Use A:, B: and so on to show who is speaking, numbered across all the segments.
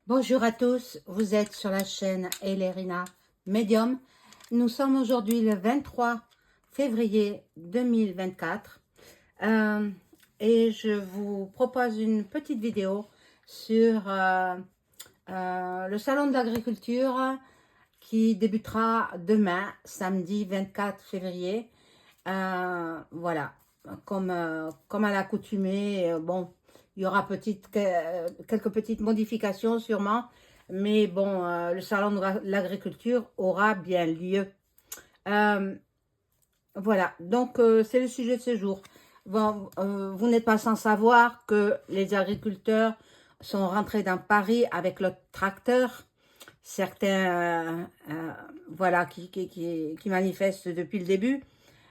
A: Bonjour à tous, vous êtes sur la chaîne Elerina Medium. Nous sommes aujourd'hui le 23 février 2024 et je vous propose une petite vidéo sur le salon de l'agriculture qui débutera demain, samedi 24 février. Voilà, comme à l'accoutumée, bon, il y aura quelques petites modifications sûrement, mais bon, le salon de l'agriculture aura bien lieu. Voilà, donc c'est le sujet de ce jour. Bon, vous n'êtes pas sans savoir que les agriculteurs sont rentrés dans Paris avec le tracteur. Certains, voilà, qui manifestent depuis le début.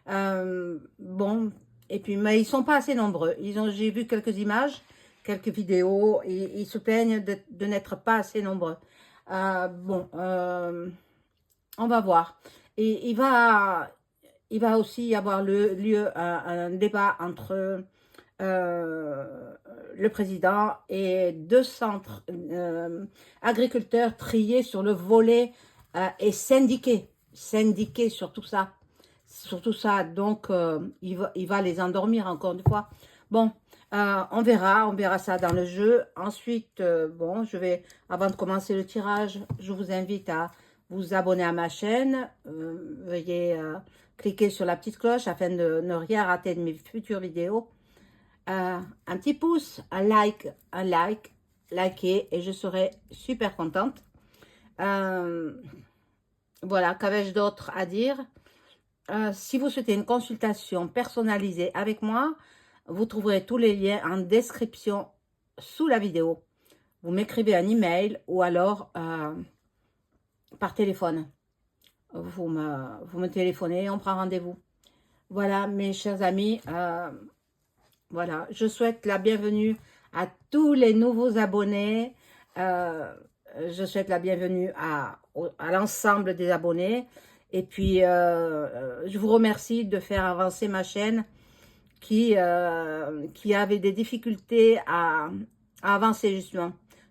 A: Bon, et puis, mais ils sont pas assez nombreux. J'ai vu quelques images, quelques vidéos, et ils se plaignent de n'être pas assez nombreux. Bon, on va voir. Et il va aussi y avoir lieu un débat entre le président et deux centres agriculteurs triés sur le volet et syndiqués sur tout ça. Sur tout ça, donc il va les endormir encore une fois. Bon, on verra ça dans le jeu. Ensuite, bon, avant de commencer le tirage, je vous invite à vous abonner à ma chaîne. Veuillez cliquer sur la petite cloche afin de ne rien rater de mes futures vidéos. Un petit pouce, un like, likez et je serai super contente. Voilà, qu'avais-je d'autre à dire? Si vous souhaitez une consultation personnalisée avec moi, vous trouverez tous les liens en description sous la vidéo. Vous m'écrivez un email ou alors par téléphone. Vous me téléphonez et on prend rendez-vous. Voilà, mes chers amis, voilà, je souhaite la bienvenue à tous les nouveaux abonnés. Je souhaite la bienvenue à l'ensemble des abonnés. Et puis, je vous remercie de faire avancer ma chaîne qui avait des difficultés à avancer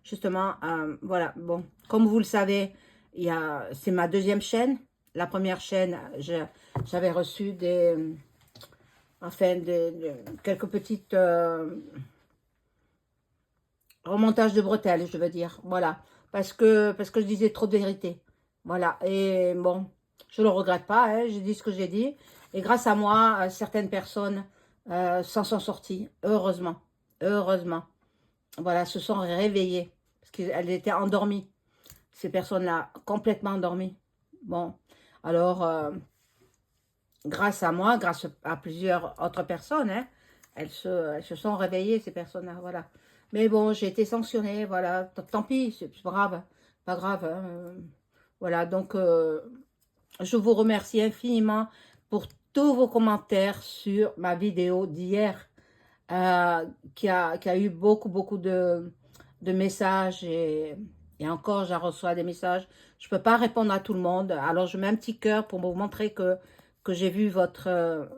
A: justement. Voilà, bon, comme vous le savez, c'est ma deuxième chaîne. La première chaîne, j'avais reçu quelques petites remontages de bretelles, je veux dire. Voilà, parce que je disais trop de vérité. Voilà, et bon, je ne le regrette pas, hein, j'ai dit ce que j'ai dit. Et grâce à moi, certaines personnes s'en sont sorties, heureusement. Heureusement. Voilà, se sont réveillées, parce qu'elles étaient endormies. Ces personnes-là, complètement endormies. Bon, alors, grâce à moi, grâce à plusieurs autres personnes, hein, elles se sont réveillées, ces personnes-là, voilà. Mais bon, j'ai été sanctionnée, voilà, tant pis, c'est pas grave, pas grave, hein, voilà, donc, je vous remercie infiniment pour tous vos commentaires sur ma vidéo d'hier, qui a eu beaucoup de messages, et encore, j'en reçois des messages. Je ne peux pas répondre à tout le monde, alors je mets un petit cœur pour vous montrer que j'ai vu votre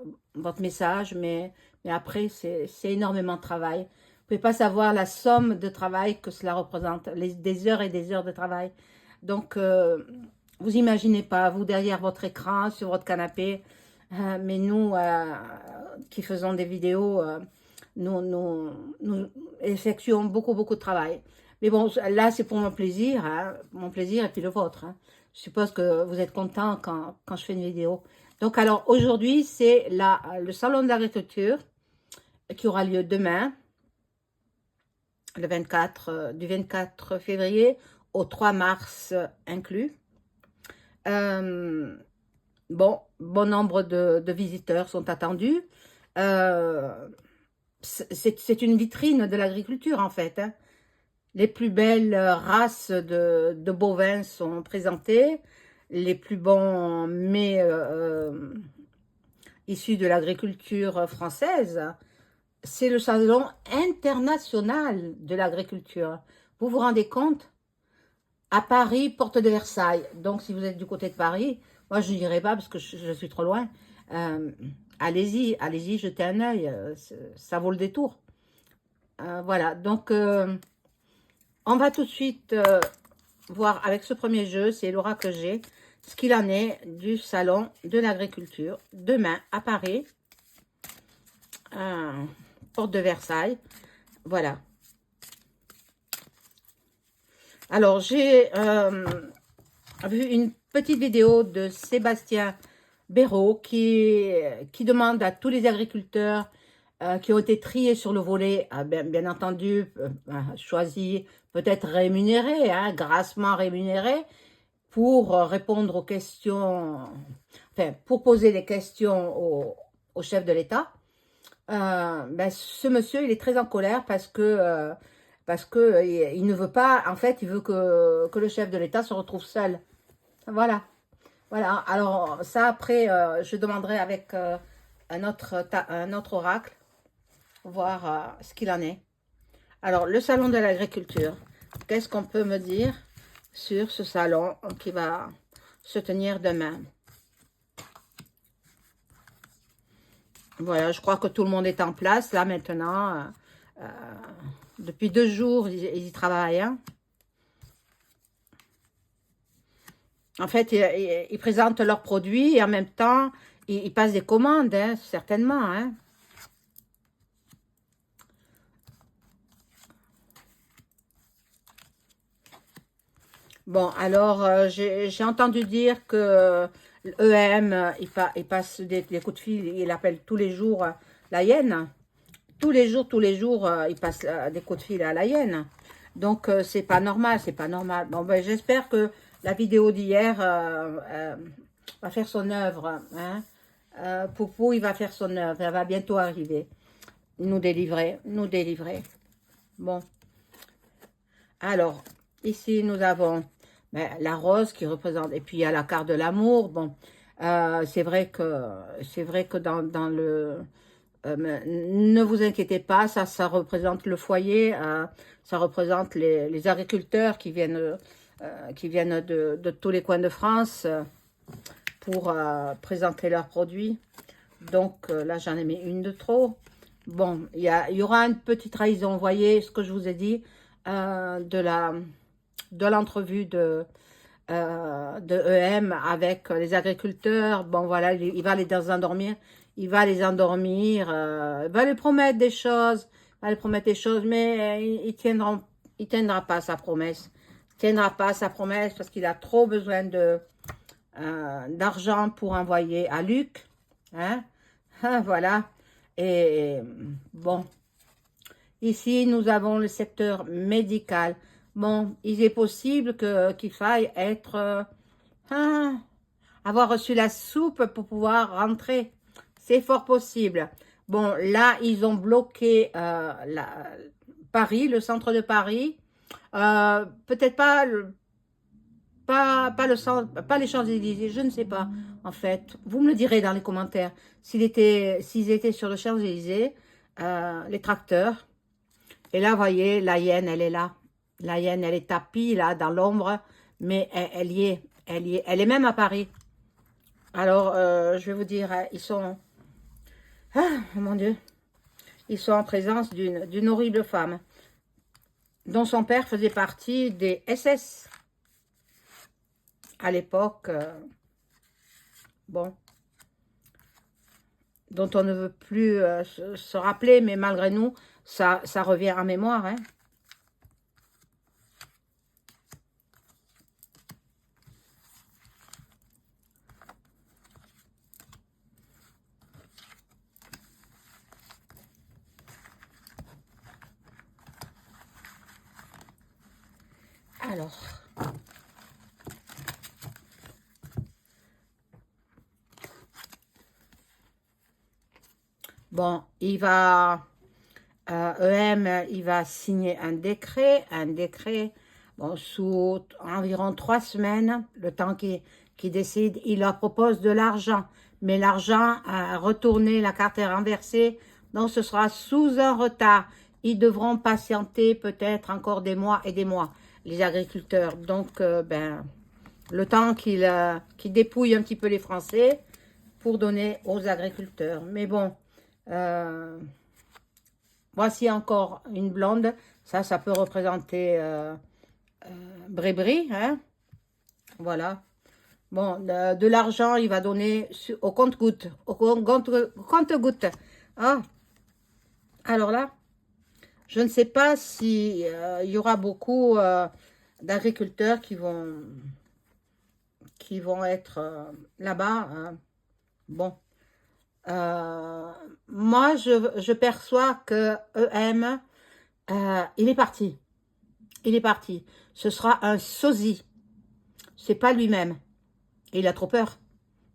A: message, mais après, c'est énormément de travail. Vous ne pouvez pas savoir la somme de travail que cela représente, des heures et des heures de travail. Donc, vous imaginez pas, vous derrière votre écran, sur votre canapé, mais nous qui faisons des vidéos, nous effectuons beaucoup de travail. Mais bon, là, c'est pour mon plaisir, hein, mon plaisir et puis le vôtre. Hein. Je suppose que vous êtes content quand je fais une vidéo. Donc, alors, aujourd'hui, c'est le salon de l'agriculture qui aura lieu demain, le 24, du 24 février au 3 mars inclus. Bon nombre de visiteurs sont attendus. C'est une vitrine de l'agriculture, en fait. Hein. Les plus belles races de bovins sont présentées. Les plus bons mets issus de l'agriculture française. C'est le salon international de l'agriculture. Vous vous rendez compte? À Paris, porte de Versailles. Donc, si vous êtes du côté de Paris, moi, je n'irai pas parce que je suis trop loin. Allez-y, jetez un œil. Ça vaut le détour. Voilà, donc, On va tout de suite voir avec ce premier jeu, c'est Laura que j'ai, ce qu'il en est du salon de l'agriculture demain à Paris, porte de Versailles. Voilà. Alors, j'ai vu une petite vidéo de Sébastien Béraud qui demande à tous les agriculteurs qui ont été triés sur le volet, bien entendu, choisis, peut-être rémunérés, hein, grassement rémunérés, pour répondre aux questions, enfin, pour poser des questions au chef de l'État. Ce monsieur, il est très en colère parce que il ne veut pas, en fait, il veut que le chef de l'État se retrouve seul. Voilà. Voilà. Alors, ça, après, je demanderai avec un autre oracle, voir ce qu'il en est. Alors, le salon de l'agriculture. Qu'est-ce qu'on peut me dire sur ce salon qui va se tenir demain? Voilà, je crois que tout le monde est en place, là, maintenant. Depuis 2 jours, ils y travaillent. Hein. En fait, ils présentent leurs produits et en même temps, ils passent des commandes, hein, certainement. Hein. Bon, alors, j'ai entendu dire que l'EM, il passe des coups de fil, il appelle tous les jours la hyène. Tous les jours, il passe des coups de fil à la hyène. Donc, c'est pas normal, c'est pas normal. Bon, ben, j'espère que la vidéo d'hier va faire son œuvre. Hein. Poupou, il va faire son œuvre. Elle va bientôt arriver. Nous délivrer, nous délivrer. Bon. Alors, ici, nous avons la rose qui représente... Et puis, il y a la carte de l'amour. Bon, c'est vrai que dans le... ne vous inquiétez pas, ça représente le foyer, ça représente les agriculteurs qui viennent de tous les coins de France pour présenter leurs produits. Donc là, j'en ai mis une de trop. Bon, il y aura une petite trahison, vous voyez ce que je vous ai dit, de l'entrevue de EM avec les agriculteurs. Bon, voilà, il va les endormir. Il va les endormir, il va lui promettre des choses, mais il tiendra pas sa promesse. Il tiendra pas sa promesse parce qu'il a trop besoin d'argent pour envoyer à Luc. Hein? Voilà. Et bon, ici, nous avons le secteur médical. Bon, il est possible qu'il faille être... avoir reçu la soupe pour pouvoir rentrer. C'est fort possible. Bon, là, ils ont bloqué Paris, le centre de Paris. Peut-être pas les Champs-Élysées, je ne sais pas, en fait. Vous me le direz dans les commentaires. S'ils étaient sur le Champs-Élysées, les tracteurs. Et là, vous voyez, la hyène, elle est là. La hyène, elle est tapie, là, dans l'ombre. Mais elle y est. Elle est même à Paris. Alors, je vais vous dire, ils sont... Ah, mon Dieu. Ils sont en présence d'une horrible femme dont son père faisait partie des SS. À l'époque, bon, dont on ne veut plus se rappeler, mais malgré nous, ça revient en mémoire, hein. Alors, bon, il va, EM, il va signer un décret, bon, sous environ 3 semaines, le temps qu'il décide, il leur propose de l'argent, mais l'argent a retourné, la carte est renversée, donc ce sera sous un retard. Ils devront patienter peut-être encore des mois et des mois, les agriculteurs. Donc, le temps qu'il dépouille un petit peu les Français pour donner aux agriculteurs. Mais bon, voici encore une blonde. Ça peut représenter Brébri, hein. Voilà. Bon, de l'argent, il va donner au compte-goutte. Au compte-goutte. Ah, alors là, je ne sais pas si il y aura beaucoup d'agriculteurs qui vont être là-bas, hein. Bon, moi, je perçois que EM, il est parti. Il est parti. Ce sera un sosie. C'est pas lui-même. Et il a trop peur.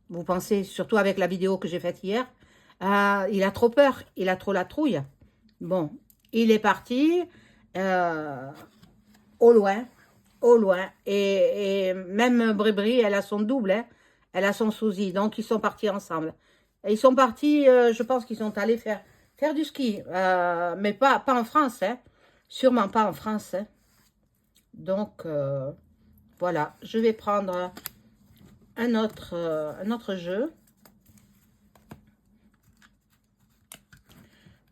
A: Vous pensez, surtout avec la vidéo que j'ai faite hier, il a trop peur. Il a trop la trouille. Bon, il est parti au loin. Au loin. Et même Brébri, elle a son double. Hein. Elle a son sosie. Donc, ils sont partis ensemble. Et ils sont partis, je pense qu'ils sont allés faire du ski. Mais pas en France. Hein. Sûrement pas en France. Hein. Donc, voilà. Je vais prendre un autre jeu.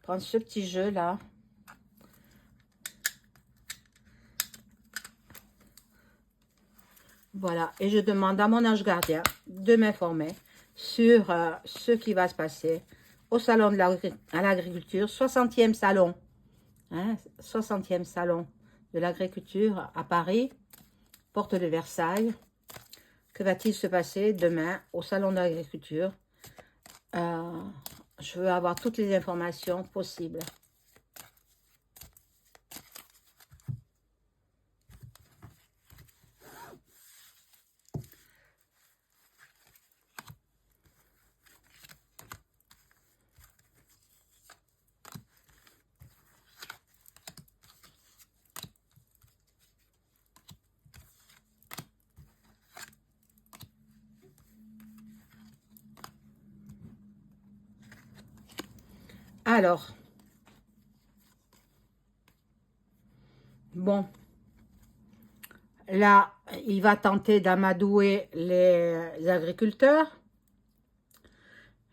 A: Prendre ce petit jeu là. Voilà. Et je demande à mon ange gardien de m'informer sur ce qui va se passer au salon de l'agriculture, 60e salon. Hein, 60e salon de l'agriculture à Paris, porte de Versailles. Que va-t-il se passer demain au salon de l'agriculture? Je veux avoir toutes les informations possibles. Alors, bon, là, il va tenter d'amadouer les agriculteurs.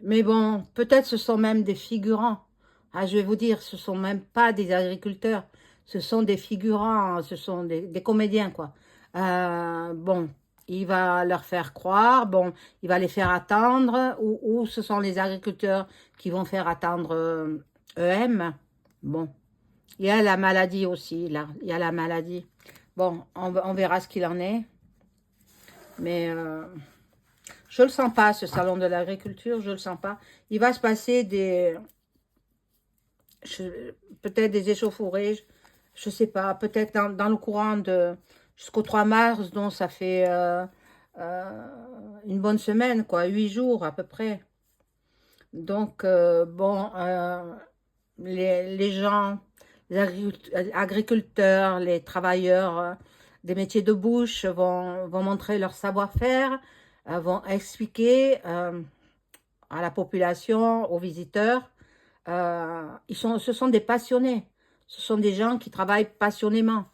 A: Mais bon, peut-être ce sont même des figurants. Ah, je vais vous dire, ce sont même pas des agriculteurs. Ce sont des figurants, ce sont des comédiens, quoi. Bon, il va leur faire croire, bon, il va les faire attendre, ou ce sont les agriculteurs qui vont faire attendre EM. Bon, il y a la maladie aussi, là, il y a la maladie. Bon, on verra ce qu'il en est. Mais je le sens pas, ce salon de l'agriculture, je le sens pas. Il va se passer peut-être des échauffourées, je sais pas, peut-être dans le courant de jusqu'au 3 mars, donc ça fait une bonne semaine, quoi, 8 jours à peu près. Donc, bon, les gens, les agriculteurs, les travailleurs des métiers de bouche vont montrer leur savoir-faire, vont expliquer à la population, aux visiteurs. Ce sont des passionnés. Ce sont des gens qui travaillent passionnément.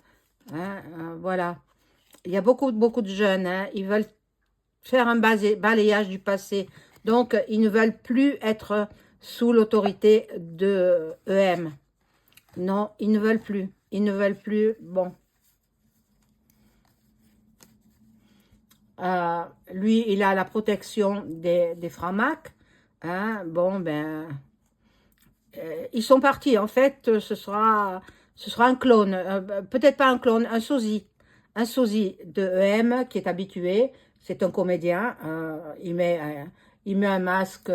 A: Hein, voilà. Il y a beaucoup de jeunes. Hein, ils veulent faire un balayage du passé. Donc, ils ne veulent plus être sous l'autorité de EM. Non, ils ne veulent plus. Ils ne veulent plus. Bon. Lui, il a la protection des francs-macs. Hein, bon, ben, ils sont partis. En fait, ce sera un clone. Peut-être pas un clone, un sosie. Un sosie de EM qui est habitué. C'est un comédien. Il met un masque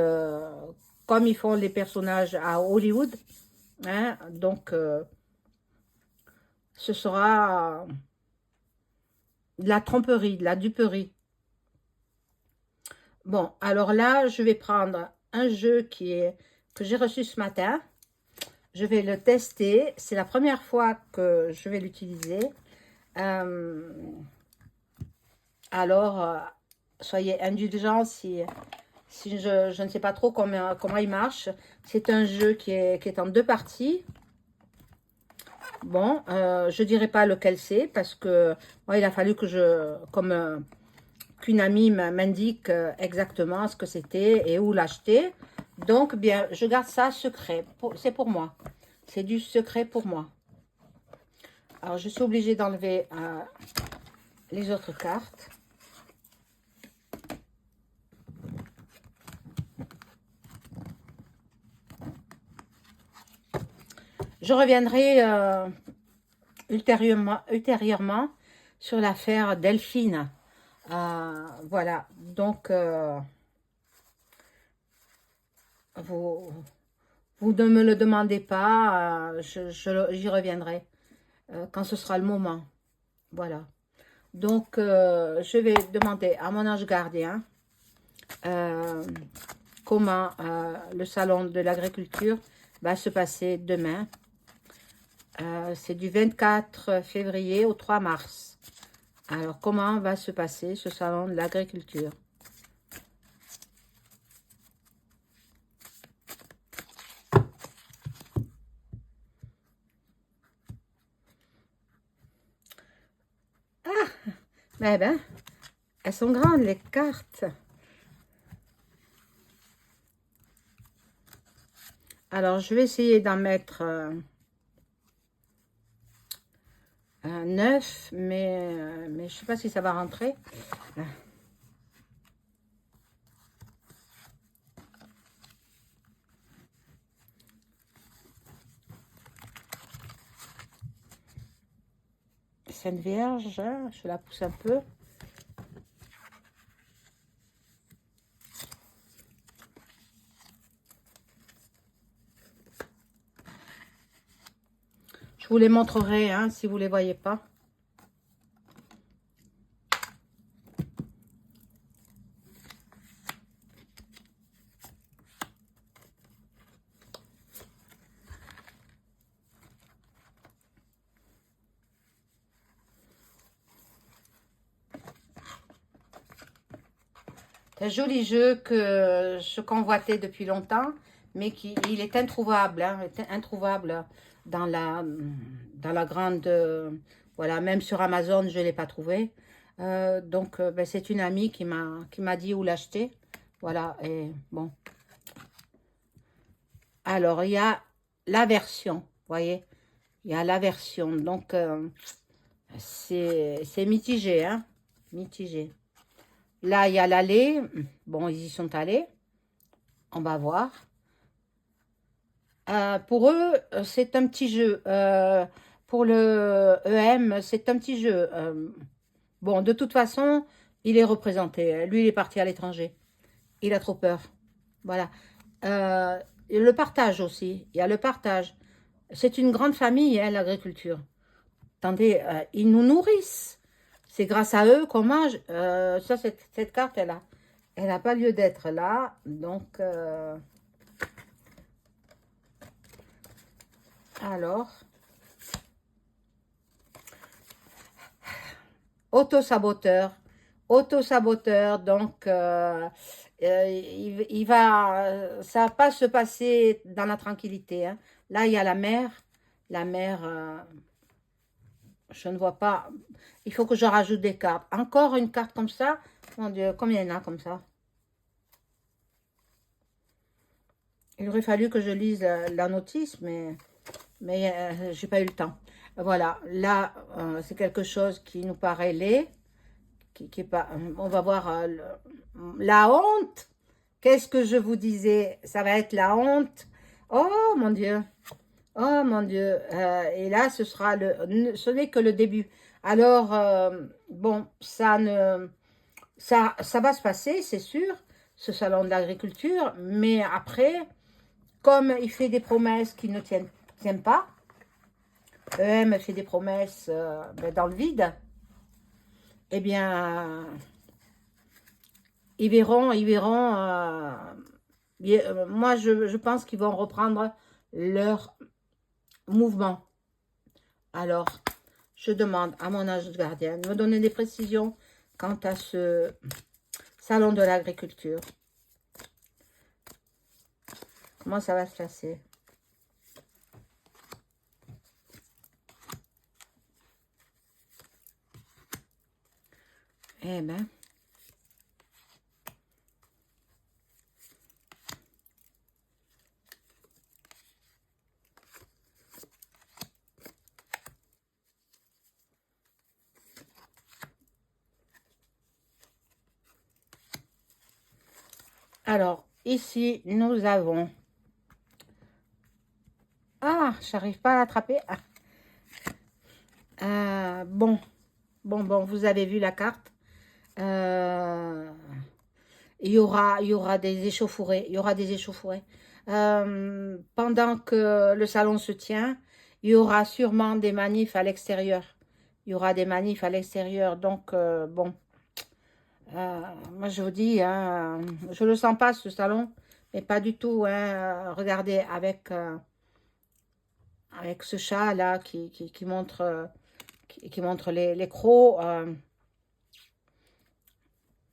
A: comme ils font les personnages à Hollywood. Hein, donc, ce sera de la tromperie, de la duperie. Bon, alors là, je vais prendre un jeu que j'ai reçu ce matin. Je vais le tester. C'est la première fois que je vais l'utiliser. Alors, soyez indulgents si je ne sais pas trop comment il marche. C'est un jeu qui est en 2 parties. Bon, je ne dirai pas lequel c'est parce que moi, il a fallu que qu'une amie m'indique exactement ce que c'était et où l'acheter. Donc, bien, je garde ça secret. C'est pour moi. C'est du secret pour moi. Alors, je suis obligée d'enlever les autres cartes. Je reviendrai ultérieurement sur l'affaire Delphine. Voilà, donc vous ne me le demandez pas, j'y reviendrai quand ce sera le moment. Voilà, donc je vais demander à mon ange gardien comment le salon de l'agriculture va se passer demain. C'est du 24 février au 3 mars. Alors, comment va se passer ce salon de l'agriculture? Eh ben, elles sont grandes, les cartes. Alors, je vais essayer d'en mettre un 9, mais je ne sais pas si ça va rentrer. Sainte Vierge, hein, je la pousse un peu. Je vous les montrerai hein, si vous ne les voyez pas. C'est un joli jeu que je convoitais depuis longtemps, mais il est introuvable, hein, introuvable dans la grande... voilà, même sur Amazon, je ne l'ai pas trouvé. Donc, ben, c'est une amie qui m'a dit où l'acheter. Voilà, et bon. Alors, il y a la version, vous voyez, il y a la version. Donc, c'est mitigé, hein, mitigé. Là, il y a l'aller. Bon, ils y sont allés. On va voir. Pour eux, c'est un petit jeu. Pour le EM, c'est un petit jeu. Bon, de toute façon, il est représenté. Lui, il est parti à l'étranger. Il a trop peur. Voilà. Et le partage aussi. Il y a le partage. C'est une grande famille, hein, l'agriculture. Attendez, ils nous nourrissent. C'est grâce à eux qu'on mange. Ça, cette carte, elle n'a pas lieu d'être là. Donc, alors, auto-saboteur. Auto-saboteur, donc, ça va pas se passer dans la tranquillité. Hein. Là, il y a la mer. La mer, je ne vois pas. Il faut que je rajoute des cartes. Encore une carte comme ça. Mon Dieu, combien il y en a comme ça? Il aurait fallu que je lise la notice, mais j'ai pas eu le temps. Voilà, là, c'est quelque chose qui nous paraît laid. Qui est pas, on va voir la honte. Qu'est-ce que je vous disais? Ça va être la honte. Oh mon Dieu. Oh mon Dieu. Et là, ce n'est que le début. Alors, bon, ça va se passer, c'est sûr, ce salon de l'agriculture. Mais après, comme il fait des promesses qui ne tiennent pas, EM fait des promesses ben, dans le vide, eh bien, ils verront, moi, je pense qu'ils vont reprendre leur mouvement. Alors, je demande à mon ange gardien de me donner des précisions quant à ce salon de l'agriculture. Comment ça va se passer? Eh ben, Alors, ici, nous avons... Ah, j'arrive pas à l'attraper. Ah. Bon, vous avez vu la carte. Euh, il y aura des échauffourées. Il y aura des échauffourées. Pendant que le salon se tient, il y aura sûrement des manifs à l'extérieur. Il y aura des manifs à l'extérieur. Donc, bon, moi je vous dis, hein, je ne le sens pas ce salon, mais pas du tout. Hein, regardez, avec ce chat-là qui montre, qui montre les crocs.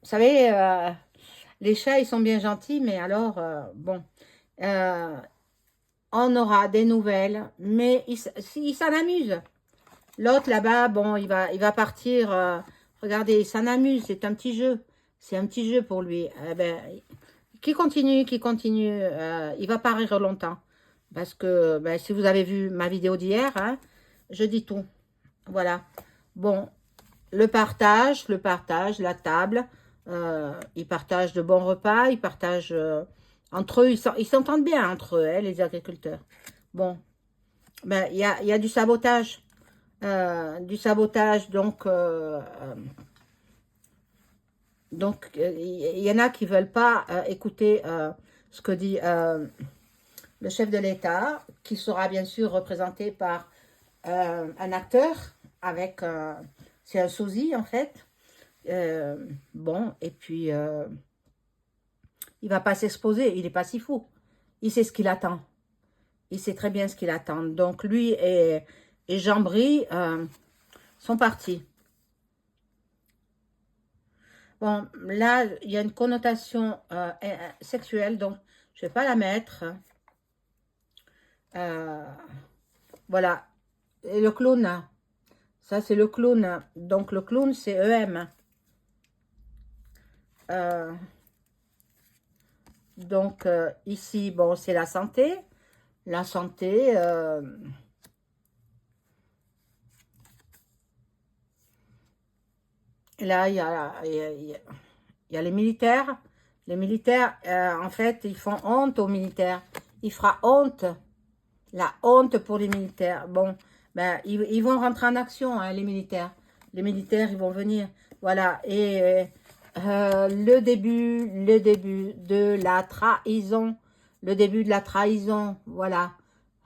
A: Vous savez, les chats, ils sont bien gentils, mais alors, bon, euh, on aura des nouvelles, mais il s'en amuse. L'autre là-bas, bon, il va partir. Regardez, il s'en amuse, c'est un petit jeu. C'est un petit jeu pour lui. Ben, qui continue. Il va pas rire longtemps. Parce que ben, si vous avez vu ma vidéo d'hier, hein, je dis tout. Voilà. Bon, le partage, la table. Ils partagent de bons repas. Ils partagent entre eux. Ils s'entendent bien entre eux, hein, les agriculteurs. Bon, ben, il y a du sabotage. Donc il y en a qui veulent pas écouter ce que dit le chef de l'État, qui sera bien sûr représenté par un acteur avec, c'est un sosie en fait. Bon, et puis il va pas s'exposer, il est pas si fou. Il sait ce qu'il attend. Il sait très bien ce qu'il attend. Donc lui et Jean-Bry sont partis. Bon, là, il y a une connotation sexuelle, donc je ne vais pas la mettre. Euh, voilà. Et le clown, ça c'est le clown. Donc le clown, c'est EM. Euh, donc ici, bon, c'est la santé. La santé, là, il y a les militaires. Les militaires, en fait, ils font honte aux militaires. Il fera honte. La honte pour les militaires. Bon, ben, ils vont rentrer en action, hein, les militaires. Les militaires, ils vont venir. Voilà. Et le début de la trahison. Le début de la trahison. Voilà.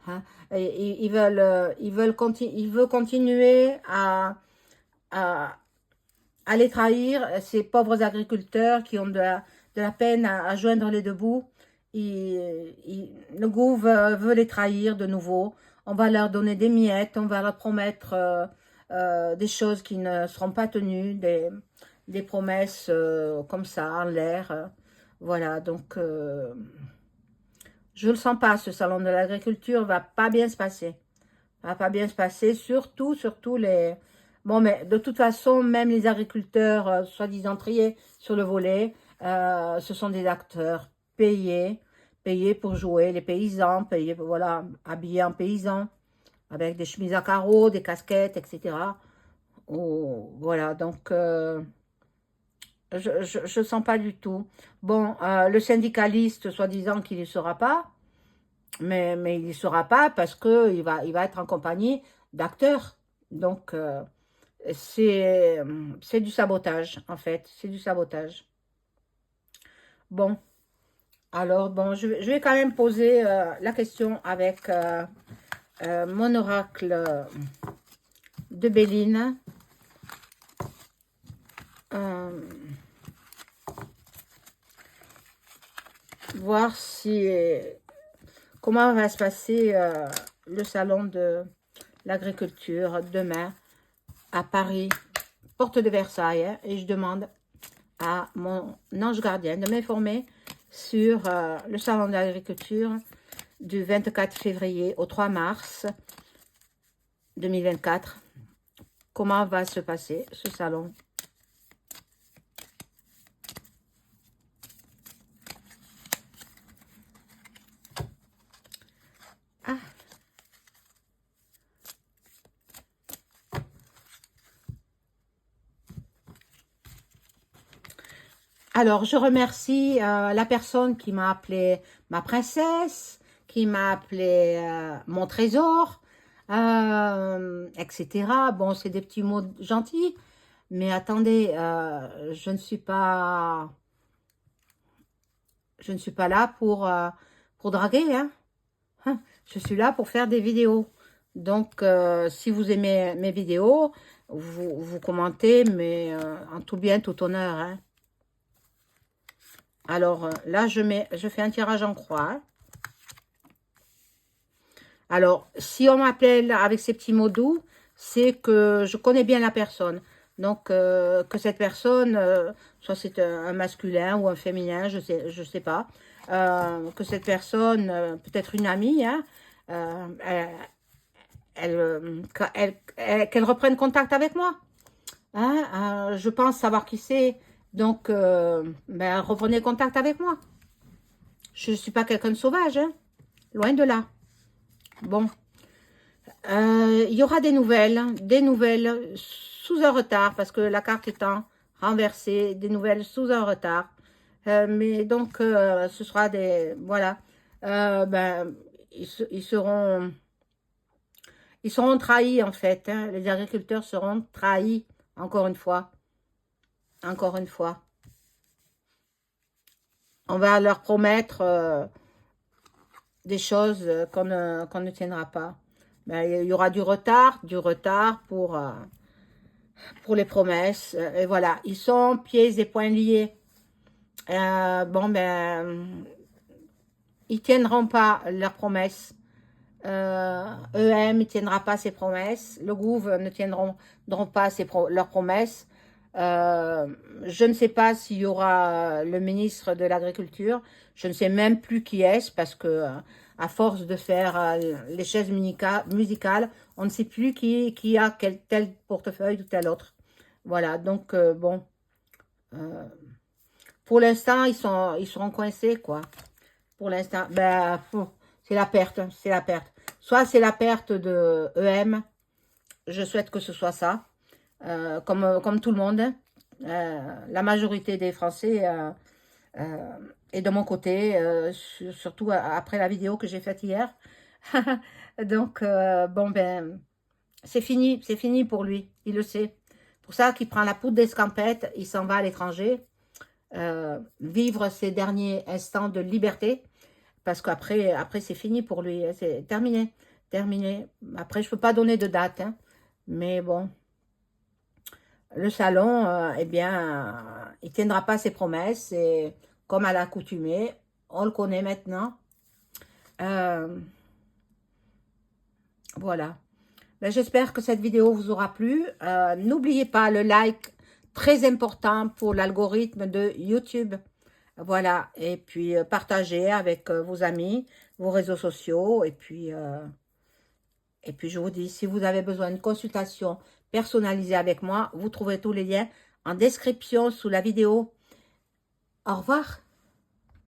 A: Hein. Et ils veulent continuer à, à les trahir, ces pauvres agriculteurs qui ont de la peine à joindre les deux bouts. Le goût veut les trahir de nouveau. On va leur donner des miettes, on va leur promettre des choses qui ne seront pas tenues, des promesses comme ça, en l'air. Voilà, donc je ne le sens pas, ce salon de l'agriculture va pas bien se passer. Va pas bien se passer, surtout les... Bon, mais de toute façon, même les agriculteurs, soi-disant triés sur le volet, ce sont des acteurs payés pour jouer, les paysans, payés, voilà, habillés en paysans, avec des chemises à carreaux, des casquettes, etc. Oh, voilà, donc, je sens pas du tout. Bon, le syndicaliste, soi-disant qu'il ne sera pas, mais il ne sera pas parce qu'il il va être en compagnie d'acteurs. Donc, c'est du sabotage, en fait. C'est du sabotage. Bon, alors, bon, je vais quand même poser la question avec mon oracle de Béline. Euh, voir si... comment va se passer le salon de l'agriculture demain à Paris, porte de Versailles. Hein, et je demande à mon ange gardien de m'informer sur le salon de l'agriculture du 24 février au 3 mars 2024. Comment va se passer ce salon? Ah. Alors, je remercie la personne qui m'a appelé ma princesse, qui m'a appelé mon trésor, etc. Bon, c'est des petits mots gentils, mais attendez, je ne suis pas là pour draguer, hein. Je suis là pour faire des vidéos. Donc, si vous aimez mes vidéos, vous commentez, mais en tout bien, tout honneur, hein. Alors, là, je fais un tirage en croix, hein. Alors, si on m'appelle avec ces petits mots doux, c'est que je connais bien la personne. Donc, que cette personne, soit c'est un masculin ou un féminin, je sais pas, que cette personne, peut-être une amie, hein, qu'elle reprenne contact avec moi. Hein, je pense savoir qui c'est. Donc, ben, reprenez contact avec moi. Je ne suis pas quelqu'un de sauvage, hein, loin de là. Bon, il y aura des nouvelles sous un retard, parce que la carte étant renversée, des nouvelles sous un retard. Mais donc, ce sera des... Voilà. Ben, ils seront trahis, en fait, hein. Les agriculteurs seront trahis, encore une fois. Encore une fois. On va leur promettre des choses qu'on ne tiendra pas. Ben, il y aura du retard pour les promesses. Et voilà, ils sont pieds et poings liés. Bon, ben, ils tiendront pas leurs promesses. EM ne tiendra pas ses promesses. Le gouv ne tiendront pas leurs promesses. Je ne sais pas s'il y aura le ministre de l'Agriculture. Je ne sais même plus qui est-ce parce que à force de faire les chaises musicales, on ne sait plus qui a tel portefeuille ou tel autre. Voilà, donc bon, pour l'instant, ils seront coincés, quoi. Pour l'instant, ben, c'est la perte, c'est la perte. Soit c'est la perte de EM, je souhaite que ce soit ça, comme tout le monde. La majorité des Français est de mon côté, surtout après la vidéo que j'ai faite hier. Donc, bon, ben, c'est fini pour lui, il le sait. Pour ça qu'il prend la poudre d'escampette, il s'en va à l'étranger, vivre ses derniers instants de liberté, parce qu'après c'est fini pour lui, c'est terminé, terminé. Après, je peux pas donner de date, hein, mais bon, le salon, eh bien, il tiendra pas ses promesses, et comme à l'accoutumée, on le connaît maintenant. Voilà. Ben, j'espère que cette vidéo vous aura plu. N'oubliez pas le like, très important pour l'algorithme de YouTube. Voilà, et puis partagez avec vos amis, vos réseaux sociaux, et puis je vous dis, si vous avez besoin d'une consultation personnalisée avec moi, vous trouverez tous les liens en description sous la vidéo. Au revoir.